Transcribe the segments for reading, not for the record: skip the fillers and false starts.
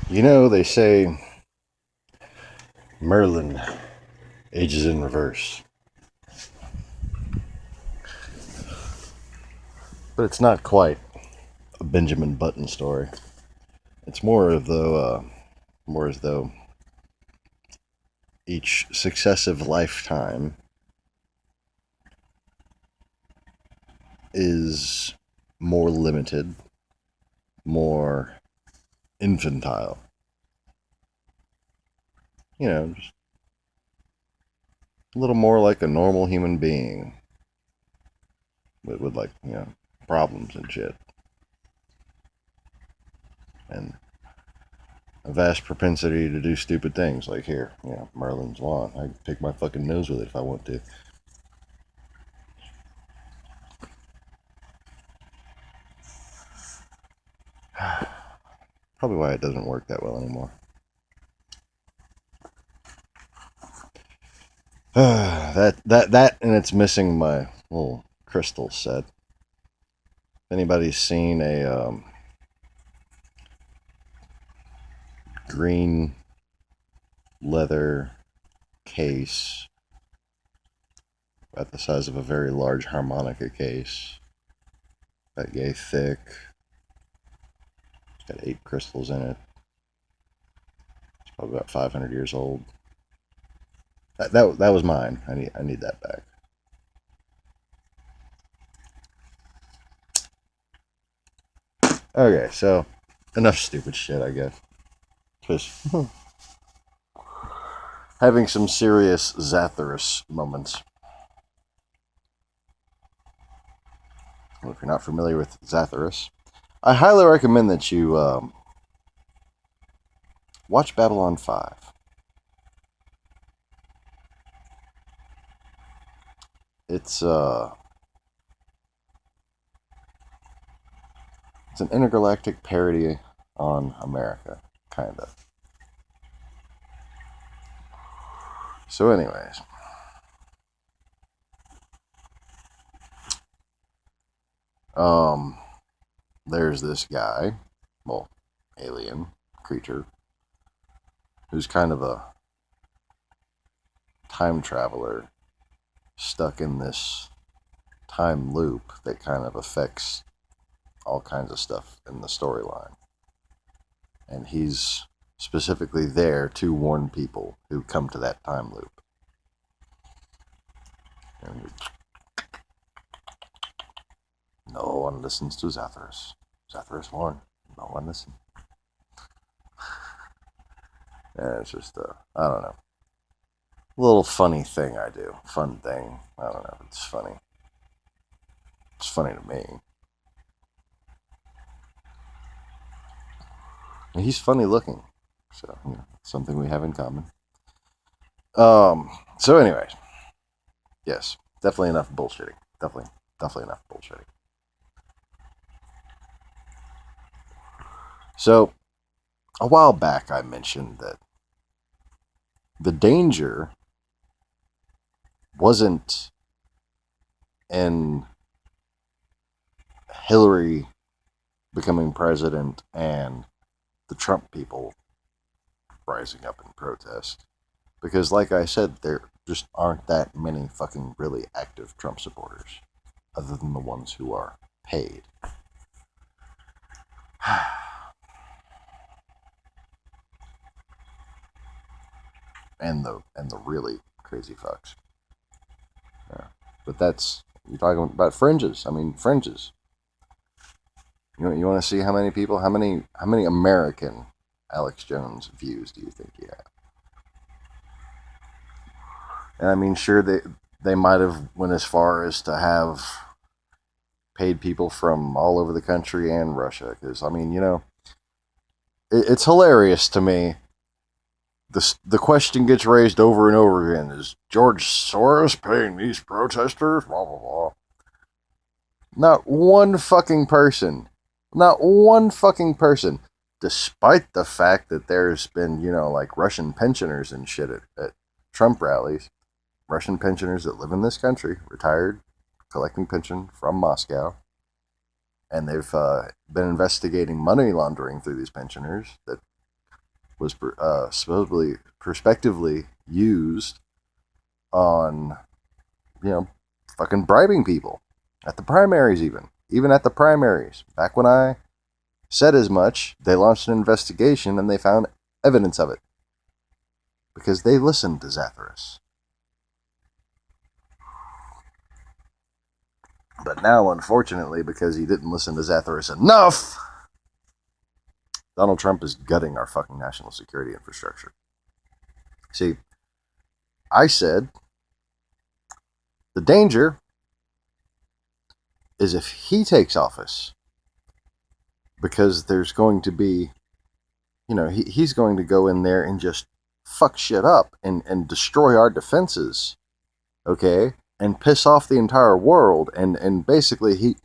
You know, they say Merlin ages in reverse, but it's not quite a Benjamin Button story. It's more as though each successive lifetime is more limited, more infantile. You know, just a little more like a normal human being with like, problems and shit. And a vast propensity to do stupid things like here, Merlin's wand. I can pick my fucking nose with it if I want to. Probably why it doesn't work that well anymore. that and it's missing my little crystal set. If anybody's seen a green leather case about the size of a very large harmonica case, that yay thick, it's got 8 crystals in it. It's probably about 500 years old. That was mine. I need that back. Okay, so enough stupid shit, I guess. Just having some serious Zathras moments. Well, if you're not familiar with Zathras, I highly recommend that you watch Babylon 5. It's an intergalactic parody on America, kind of. So, anyways, there's this guy, well, alien creature, who's kind of a time traveler stuck in this time loop that kind of affects all kinds of stuff in the storyline. And he's specifically there to warn people who come to that time loop. And no one listens to Zathras. Zathras warn. No one listens. And it's just, I don't know. A little funny thing I do. Fun thing. I don't know. It's funny. It's funny to me. And he's funny looking. So, something we have in common. So anyways. Yes. Definitely enough bullshitting. Definitely enough bullshitting. So, a while back I mentioned that the danger wasn't in Hillary becoming president and the Trump people rising up in protest. Because, like I said, there just aren't that many fucking really active Trump supporters, other than the ones who are paid. and the really crazy fucks. Yeah. But that's, you're talking about fringes. I mean, fringes. You want to see how many people, how many American Alex Jones views do you think he had? And I mean, sure, they might have went as far as to have paid people from all over the country and Russia. Because, I mean, it's hilarious to me. The question gets raised over and over again: is George Soros paying these protesters? Blah blah blah. Not one fucking person. Despite the fact that there's been, like Russian pensioners and shit at Trump rallies, Russian pensioners that live in this country, retired, collecting pension from Moscow, and they've been investigating money laundering through these pensioners that was supposedly prospectively used on, fucking bribing people at the primaries, even at the primaries. Back when I said as much, they launched an investigation and they found evidence of it because they listened to Zathras. But now, unfortunately, because he didn't listen to Zathras enough, Donald Trump is gutting our fucking national security infrastructure. See, I said the danger is if he takes office, because there's going to be, he's going to go in there and just fuck shit up and destroy our defenses, okay, and piss off the entire world, and basically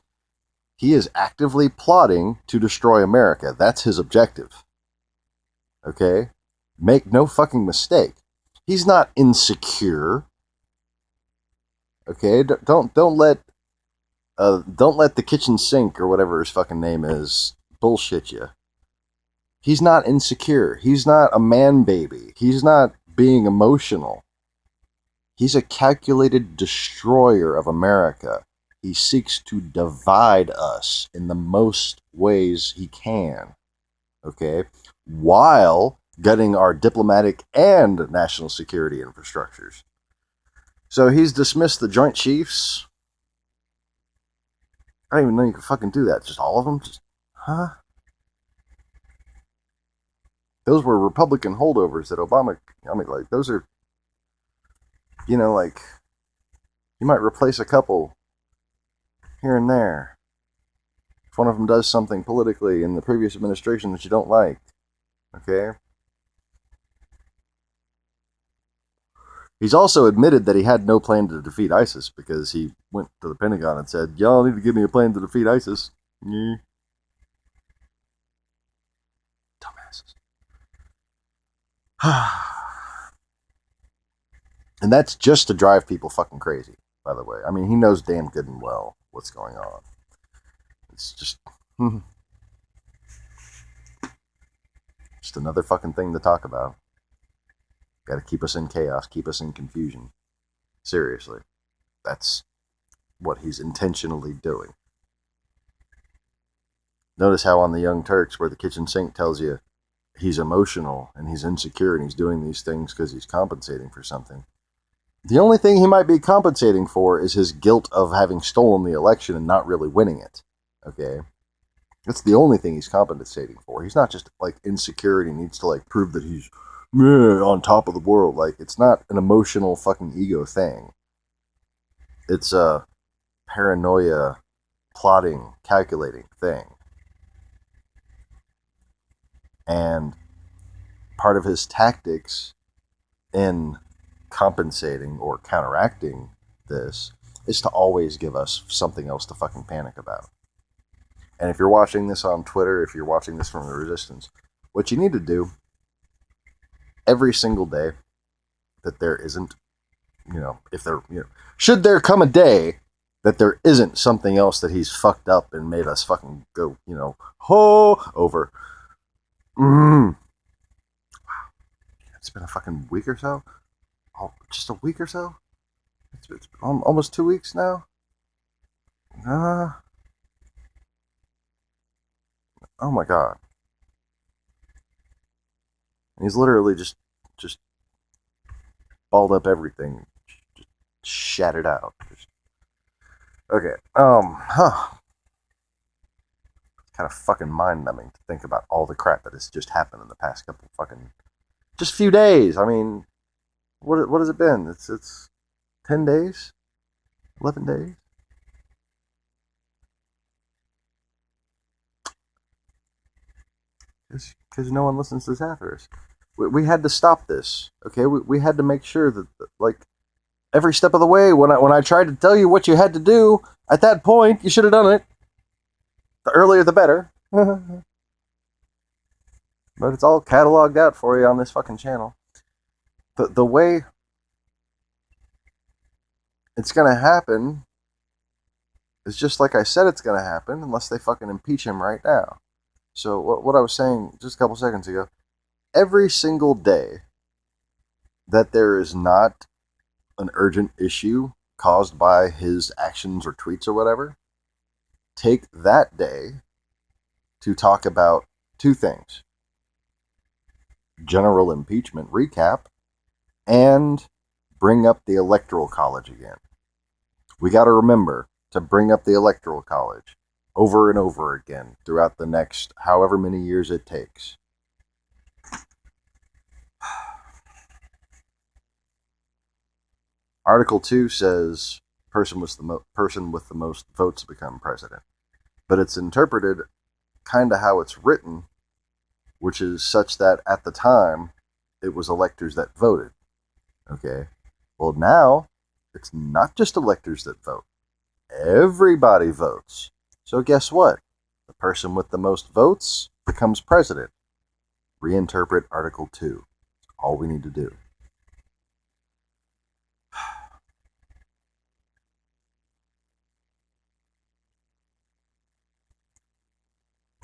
he is actively plotting to destroy America. That's his objective, okay? Make no fucking mistake. He's not insecure, okay? Don't let the kitchen sink or whatever his fucking name is bullshit you. He's not insecure. He's not a man baby. He's not being emotional. He's a calculated destroyer of America. He seeks to divide us in the most ways he can, okay, while gutting our diplomatic and national security infrastructures. So he's dismissed the Joint Chiefs. I don't even know you can fucking do that. Just all of them? Huh? Those were Republican holdovers that Obama, those are, you might replace a couple here and there. If one of them does something politically in the previous administration that you don't like, okay? He's also admitted that he had no plan to defeat ISIS because he went to the Pentagon and said, y'all need to give me a plan to defeat ISIS. Yeah. Dumbasses. And that's just to drive people fucking crazy, by the way. I mean, he knows damn good and well what's going on. It's just another fucking thing to talk about. Got to keep us in chaos, keep us in confusion. Seriously. That's what he's intentionally doing. Notice how on the Young Turks, where the kitchen sink tells you he's emotional and he's insecure and he's doing these things because he's compensating for something. The only thing he might be compensating for is his guilt of having stolen the election and not really winning it. Okay? That's the only thing he's compensating for. He's not just insecure and he needs to prove that he's on top of the world. It's not an emotional fucking ego thing. It's a paranoia, plotting, calculating thing. And part of his tactics in compensating or counteracting this is to always give us something else to fucking panic about. And if you're watching this on Twitter, if you're watching this from the Resistance, what you need to do every single day that there isn't, should there come a day that there isn't something else that he's fucked up and made us fucking go, over. Wow. It's been a fucking week or so. Oh, just a week or so? It's almost 2 weeks now? Oh my god. He's literally just balled up everything. Just shattered out. Okay. Kind of fucking mind-numbing to think about all the crap that has just happened in the past couple fucking just few days. I mean, what has it been? It's 10 days? 11 days? Because no one listens to Zathras. We had to stop this, okay? We had to make sure that, every step of the way, when I tried to tell you what you had to do, at that point, you should have done it. The earlier, the better. But it's all cataloged out for you on this fucking channel. The way it's going to happen is just like I said it's going to happen, unless they fucking impeach him right now. So what I was saying just a couple seconds ago, every single day that there is not an urgent issue caused by his actions or tweets or whatever, take that day to talk about two things: general impeachment recap and bring up the Electoral College again. We got to remember to bring up the Electoral College over and over again throughout the next however many years it takes. Article 2 says person with the most votes to become president. But it's interpreted kind of how it's written, which is such that at the time it was electors that voted. Okay? Well, now it's not just electors that vote. Everybody votes. So guess what? The person with the most votes becomes president. Reinterpret Article 2. That's all we need to do.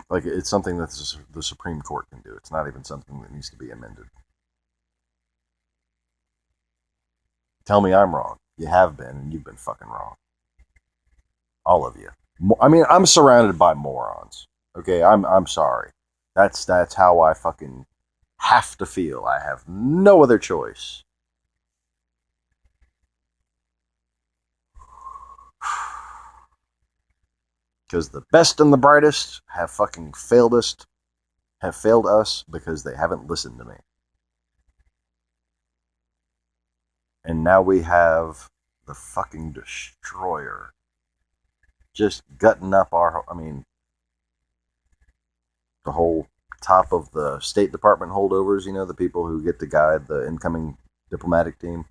Like, it's something that the Supreme Court can do. It's not even something that needs to be amended. Tell me I'm wrong. You have been, and you've been fucking wrong. All of you. I mean, I'm surrounded by morons. Okay, I'm sorry. That's how I fucking have to feel. I have no other choice. Because the best and the brightest have fucking failed us because they haven't listened to me. And now we have the fucking destroyer just gutting up the whole top of the State Department holdovers, the people who get to guide the incoming diplomatic team.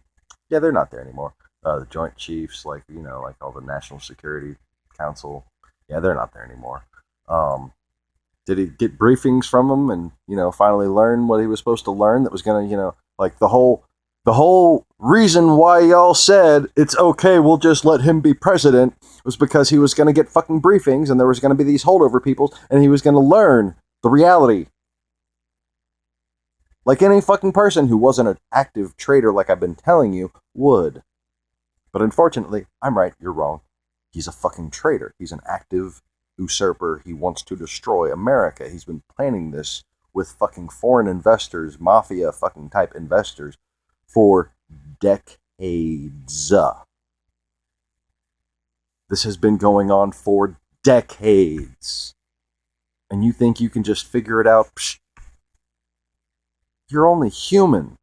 Yeah, they're not there anymore. The Joint Chiefs, like all the National Security Council. Yeah, they're not there anymore. Did he get briefings from them and, finally learn what he was supposed to learn that was going to, like the whole reason why y'all said it's okay, we'll just let him be president was because he was going to get fucking briefings and there was going to be these holdover people and he was going to learn the reality. Like any fucking person who wasn't an active traitor like I've been telling you would. But unfortunately, I'm right, you're wrong. He's a fucking traitor. He's an active usurper. He wants to destroy America. He's been planning this with fucking foreign investors, mafia fucking type investors, for decades. This has been going on for decades. And you think you can just figure it out? Psh. You're only human.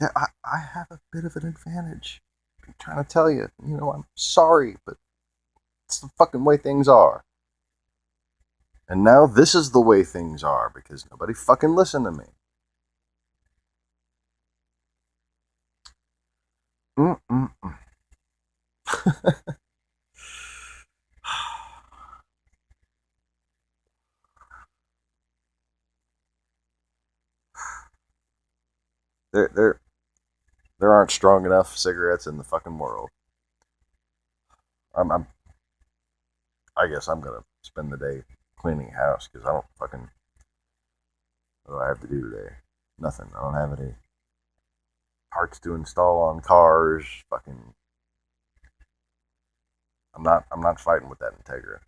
Yeah, I have a bit of an advantage. I'm trying to tell you, I'm sorry, but it's the fucking way things are. And now this is the way things are because nobody fucking listened to me. There aren't strong enough cigarettes in the fucking world. I guess I'm gonna spend the day cleaning house because I don't fucking. What do I have to do today? Nothing. I don't have any parts to install on cars. Fucking. I'm not fighting with that Integra.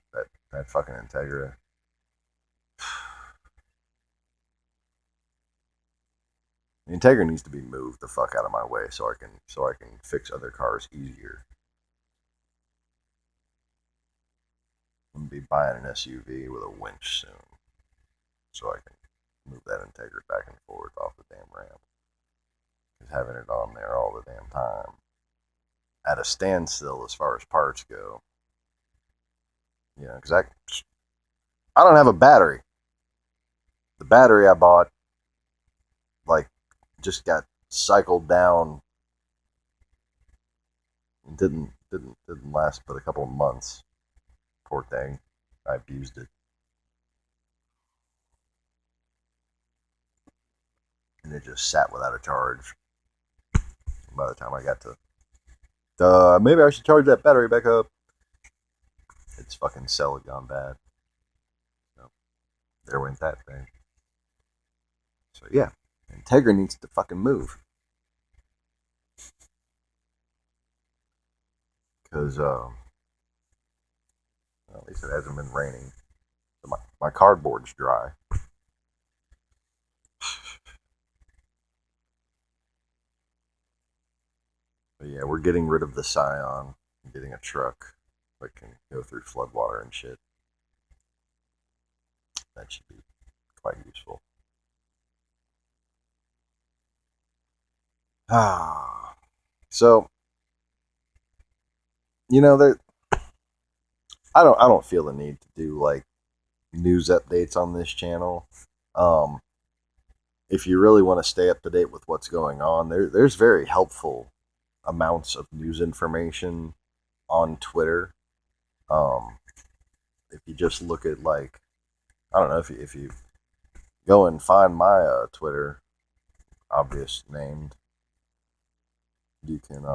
That fucking Integra. The Integra needs to be moved the fuck out of my way so I can fix other cars easier. I'm gonna be buying an SUV with a winch soon, so I can move that Integra back and forth off the damn ramp. Because having it on there all the damn time, at a standstill as far as parts go. Because I don't have a battery. The battery I bought, just got cycled down. It didn't last but a couple of months. Poor thing. I abused it. And it just sat without a charge. By the time I got to, maybe I should charge that battery back up. its fucking cell had gone bad. So there went that thing. So yeah, Integra needs to fucking move because well, at least it hasn't been raining. So my cardboard's dry. But yeah, we're getting rid of the Scion, and getting a truck that can go through floodwater and shit. That should be quite useful. Ah, so there. I don't feel the need to do like news updates on this channel. Um, if you really want to stay up to date with what's going on, there's very helpful amounts of news information on Twitter. Um, if you just look at like, I don't know, if you go and find my Twitter, obvious named, you can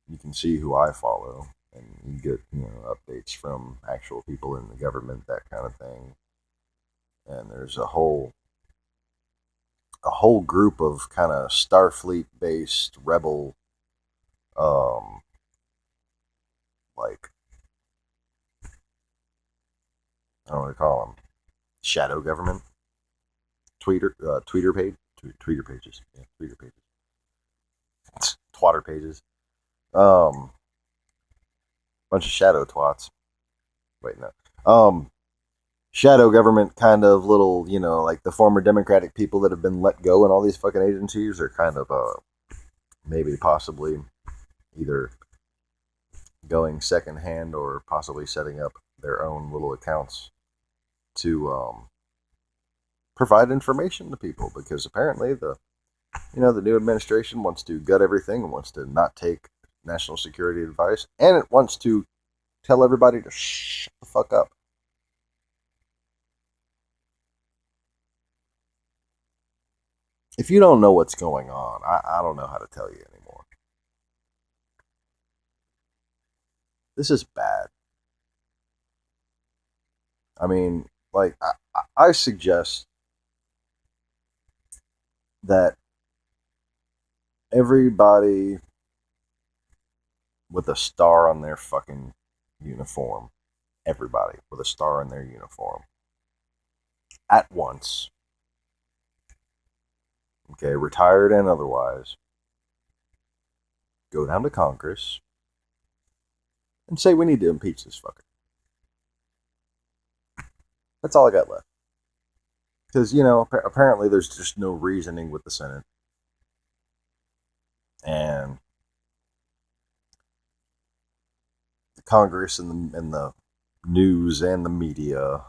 you can see who I follow, and you get updates from actual people in the government, that kind of thing. And there's a whole group of kind of Starfleet based rebel, um, like, I don't know what to call them, shadow government tweeter page, tweeter pages, yeah, tweeter pages, twatter pages, um, bunch of shadow twats. Wait, no, shadow government kind of little, like the former Democratic people that have been let go in all these fucking agencies are kind of maybe possibly either going secondhand or possibly setting up their own little accounts to provide information to people, because apparently the new administration wants to gut everything and wants to not take national security advice, and it wants to tell everybody to shut the fuck up. If you don't know what's going on, I don't know how to tell you anymore. This is bad. I mean, like, I suggest that everybody with a star on their fucking uniform, everybody with a star on their uniform, at once, okay, retired and otherwise, go down to Congress and say we need to impeach this fucker. That's all I got left. Because, apparently there's just no reasoning with the Senate. And the Congress and the news and the media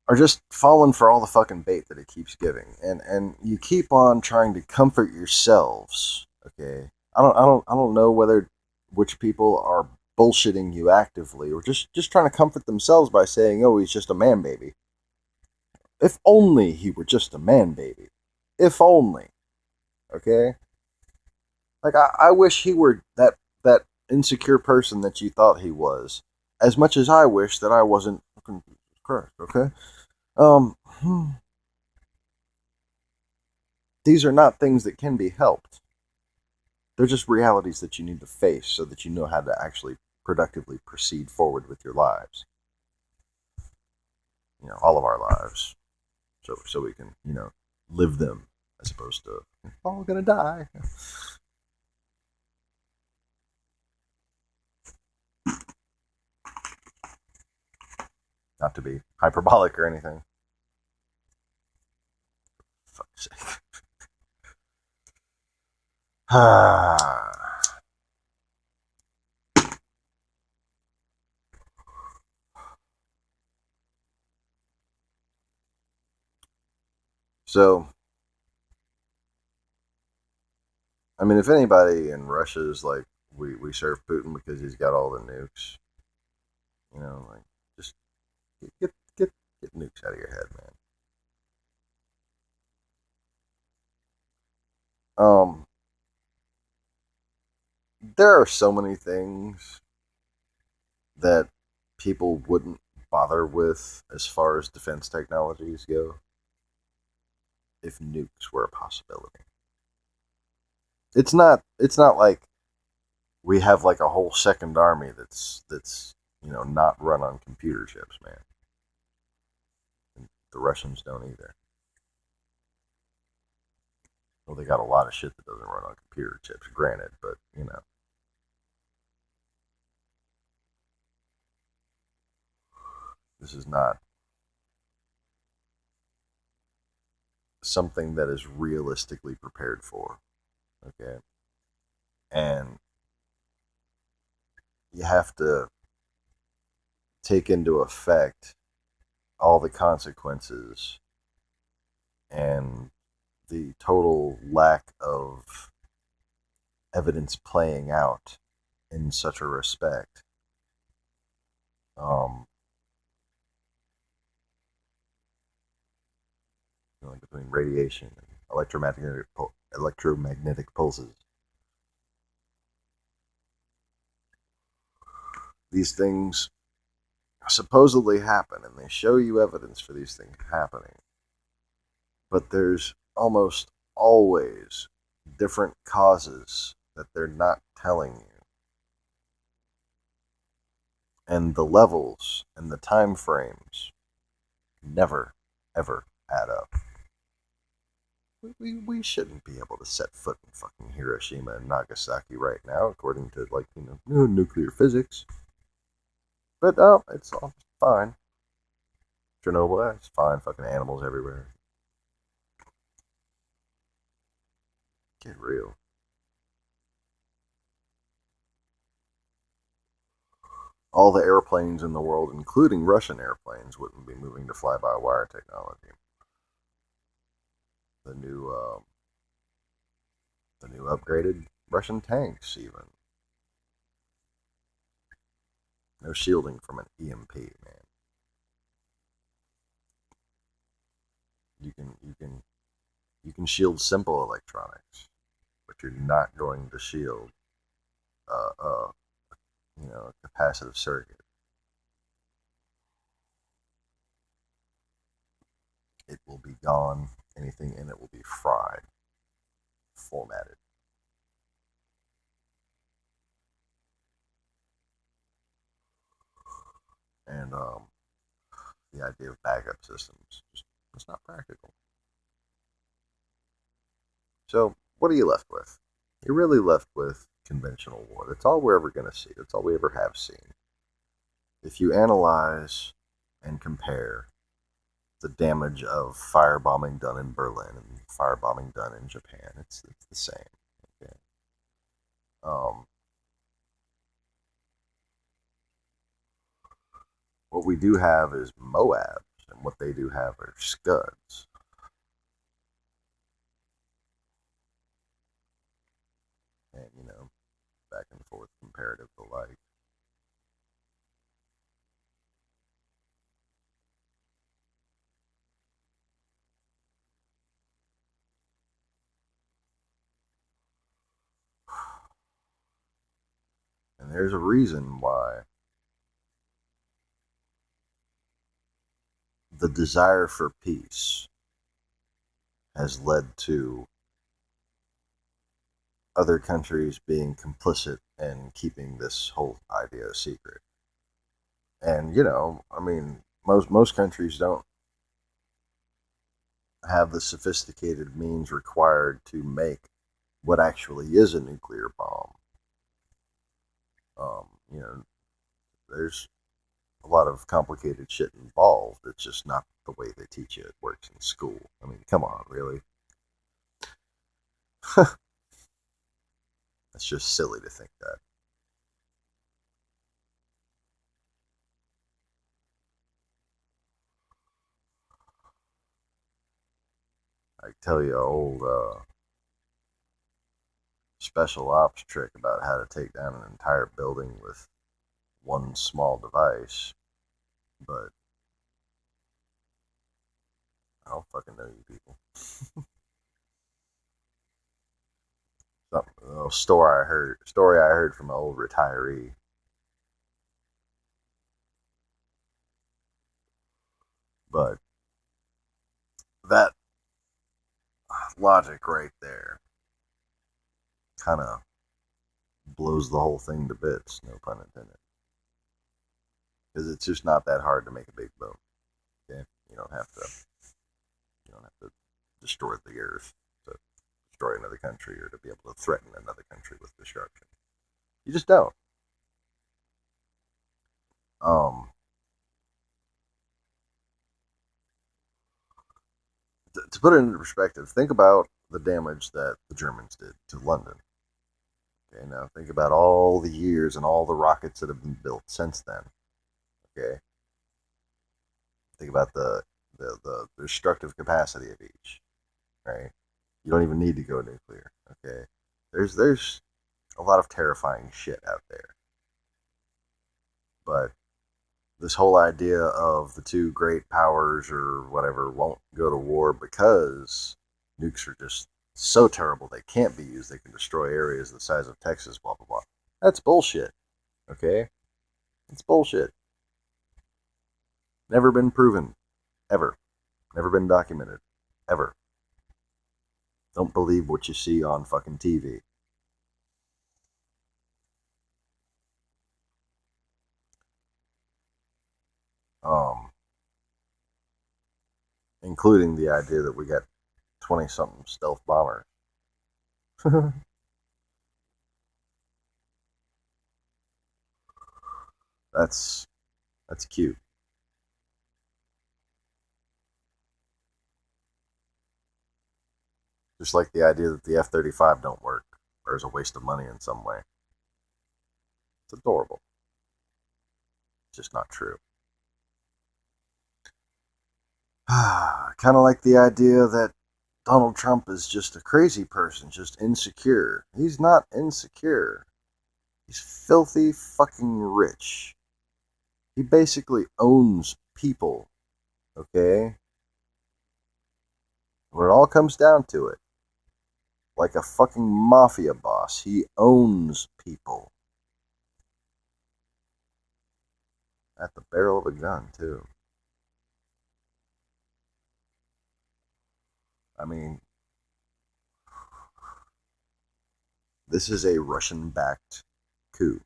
are just falling for all the fucking bait that it keeps giving. And you keep on trying to comfort yourselves, okay? I don't know whether which people are bullshitting you actively or just trying to comfort themselves by saying, "Oh, he's just a man baby." If only he were just a man baby. If only. Okay? Like, I wish he were that insecure person that you thought he was. As much as I wish that I wasn't fucking Christ, okay? Um these are not things that can be helped. They're just realities that you need to face so that you know how to actually productively proceed forward with your lives. All of our lives. So we can, live them as opposed to, oh, we're gonna die. Not to be hyperbolic or anything. Fuck's sake. So, I mean, if anybody in Russia is like, we serve Putin because he's got all the nukes, like, just get nukes out of your head, man. Um, there are so many things that people wouldn't bother with as far as defense technologies go if nukes were a possibility. It's not like we have like a whole second army that's not run on computer chips, man. And the Russians don't either. Well, they got a lot of shit that doesn't run on computer chips, granted, but this is not something that is realistically prepared for. Okay. And you have to take into effect all the consequences and the total lack of evidence playing out in such a respect. Um, Between radiation and electromagnetic pulses. These things supposedly happen, and they show you evidence for these things happening. But there's almost always different causes that they're not telling you. And the levels and the time frames never, ever add up. We shouldn't be able to set foot in fucking Hiroshima and Nagasaki right now, according to, nuclear physics. But, it's all fine. Chernobyl, it's fine. Fucking animals everywhere. Get real. All the airplanes in the world, including Russian airplanes, wouldn't be moving to fly-by-wire technology. The new upgraded Russian tanks, even. No shielding from an EMP, man. You can shield simple electronics, but you're not going to shield a capacitive circuit. It will be gone. Anything in it will be fried, formatted. And the idea of backup systems it's not practical. So what are you left with? You're really left with conventional war. That's all we're ever going to see. That's all we ever have seen. If you analyze and compare the damage of firebombing done in Berlin and firebombing done in Japan, it's the same. Okay. What we do have is Moabs, and what they do have are Scuds. And, back and forth comparative alike. And there's a reason why the desire for peace has led to other countries being complicit in keeping this whole idea a secret. And most countries don't have the sophisticated means required to make what actually is a nuclear bomb. Um, you know, there's a lot of complicated shit involved. It's just not the way they teach you it works in school. I mean, come on, really? It's just silly to think that. I tell you an old special ops trick about how to take down an entire building with one small device, but I don't fucking know you people. story I heard from an old retiree. But that logic right there kind of blows the whole thing to bits, no pun intended. Because it's just not that hard to make a big boom. Okay, you don't have to. You don't have to destroy the earth to destroy another country or to be able to threaten another country with destruction. You just don't. Um, to put it into perspective, think about the damage that the Germans did to London. Okay, now think about all the years and all the rockets that have been built since then. Okay, think about the destructive capacity of each. Right, you don't even need to go nuclear. Okay, there's a lot of terrifying shit out there, but this whole idea of the two great powers or whatever won't go to war because nukes are just so terrible they can't be used. They can destroy areas the size of Texas, blah, blah, blah. That's bullshit. Okay? It's bullshit. Never been proven. Ever. Never been documented. Ever. Don't believe what you see on fucking TV. Including the idea that we got 20 something stealth bombers. that's cute. Just like the idea that the F-35 don't work or is a waste of money in some way. It's adorable. It's just not true. Kind of like the idea that Donald Trump is just a crazy person, just insecure. He's not insecure. He's filthy fucking rich. He basically owns people, okay? When it all comes down to it, like a fucking mafia boss, he owns people. At the barrel of a gun, too. I mean, this is a Russian-backed coup.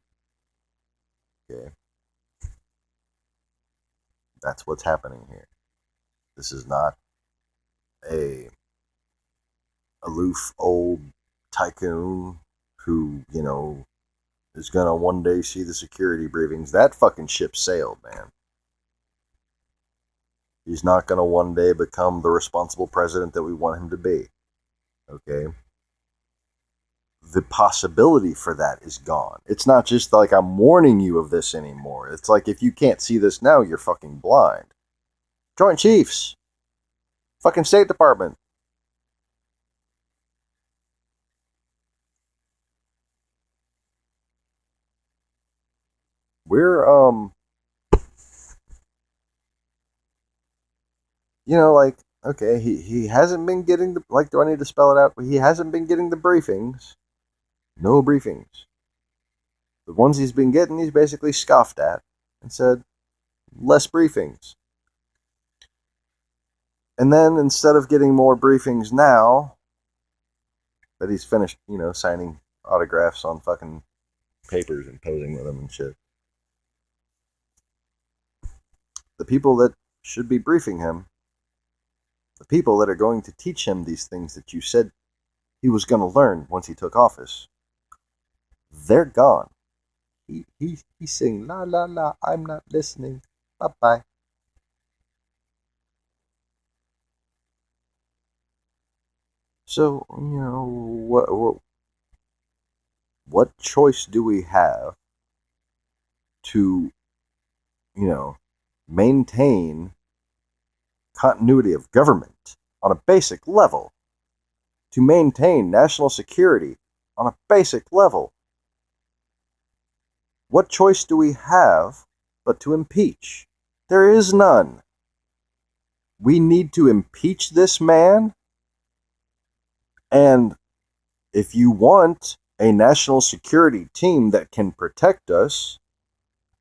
Okay? That's what's happening here. This is not a aloof old tycoon who, is gonna one day see the security briefings. That fucking ship sailed, man. He's not gonna one day become the responsible president that we want him to be. Okay? The possibility for that is gone. It's not just like I'm warning you of this anymore. It's like if you can't see this now, you're fucking blind. Joint Chiefs. Fucking State Department. We're like, okay, he hasn't been getting the, like, do I need to spell it out? He hasn't been getting the briefings. No briefings. The ones he's been getting, he's basically scoffed at and said, less briefings. And then instead of getting more briefings now that he's finished, signing autographs on fucking papers and posing with them and shit, the people that should be briefing him, the people that are going to teach him these things that you said he was going to learn once he took office, they're gone. He's saying, la, la, la, I'm not listening. Bye-bye. So, what choice do we have to, maintain continuity of government on a basic level, to maintain national security on a basic level? What choice do we have but to impeach? There is none. We need to impeach this man, and if you want a national security team that can protect us,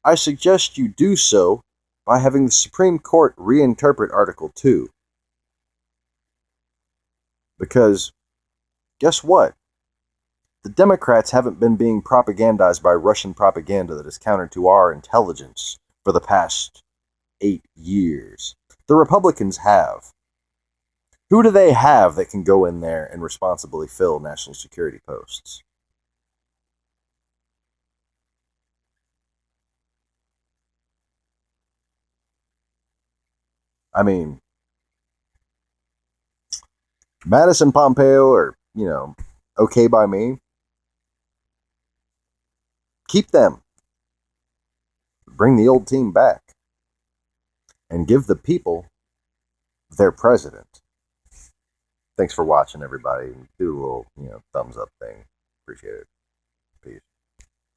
I suggest you do so by having the Supreme Court reinterpret Article 2. Because, guess what? The Democrats haven't been being propagandized by Russian propaganda that is counter to our intelligence for the past 8 years. The Republicans have. Who do they have that can go in there and responsibly fill national security posts? I mean, Madison Pompeo are, okay by me. Keep them. Bring the old team back. And give the people their president. Thanks for watching, everybody. Do a little, thumbs up thing. Appreciate it. Peace.